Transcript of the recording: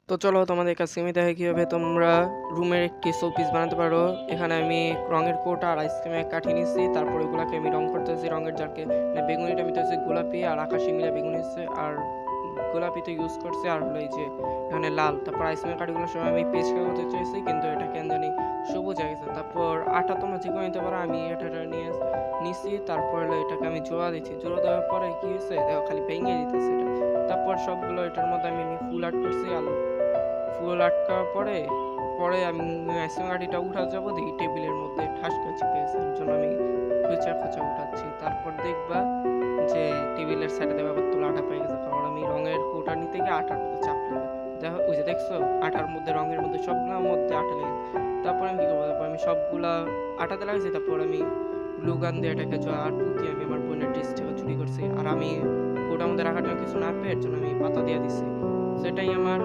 তো চলো তোমাদের কাছে আমি দেখে কিভাবে তোমরা রুমের একটি শোপিস বানাতে পারো। এখানে আমি রঙের কোটা আর আইসক্রিমের কাঠি নিচ্ছি, তারপর ওগুলাকে আমি রং করতেছি। রঙের জারকে বেগুনিটা আমি হচ্ছে গোলাপি আর আকাশি মিলে বেগুনি হচ্ছে, আর গোলাপিতে ইউজ করছে, আর হলো এই যে এখানে লাল। তারপর আইসক্রিমের কাঠিগুলোর সময় আমি পেজ করতে চাইছি, কিন্তু এটা কেন জানি সবুজ হয়ে গেছে। তারপর আটা তোমরা যে কোনো নিতে পারো, আমি আটাটা নিয়ে নিছি। তারপর হলো এটাকে আমি জোড়া দিচ্ছি, জোড়া দেওয়ার পরে কি হয়েছে দেখো, খালি ভেঙে দিতেছে এটা। তারপর সবগুলো এটার মধ্যে আমি ফুল আর্ট করছি। আলু ফুল আটকার পরে পরে আমি আইসক্রিম গাড়িটা উঠা যাবো, দেখি টেবিলের মধ্যে ঠাসকা চিপে গেছে। এর জন্য আমি খোঁচা খোঁচা উঠাচ্ছি। তারপর দেখবা যে টেবিলের সাইডে দেওয়া কতগুলো আটা পেয়ে গেছে, কারণ আমি রঙের কোটা নিতে গিয়ে আটার মধ্যে চাপ লেগে দেখো, ওই যে দেখছো আটার মধ্যে রঙের মধ্যে সবগুলোর মধ্যে আটা লেগে। তারপর আমি কি করবো, তারপর আমি সবগুলা আটাতে লাগাইছি। তারপর আমি গ্লু গান দিয়ে এটাকে আর পুঁতি আমি আমার বোনের ড্রেস থেকে চুরি করছি। আর আমি কোটার মধ্যে রাখার জন্য কিছু না পেয়ে এর জন্য আমি পাতা দিয়ে দিচ্ছি। সেটাই আমার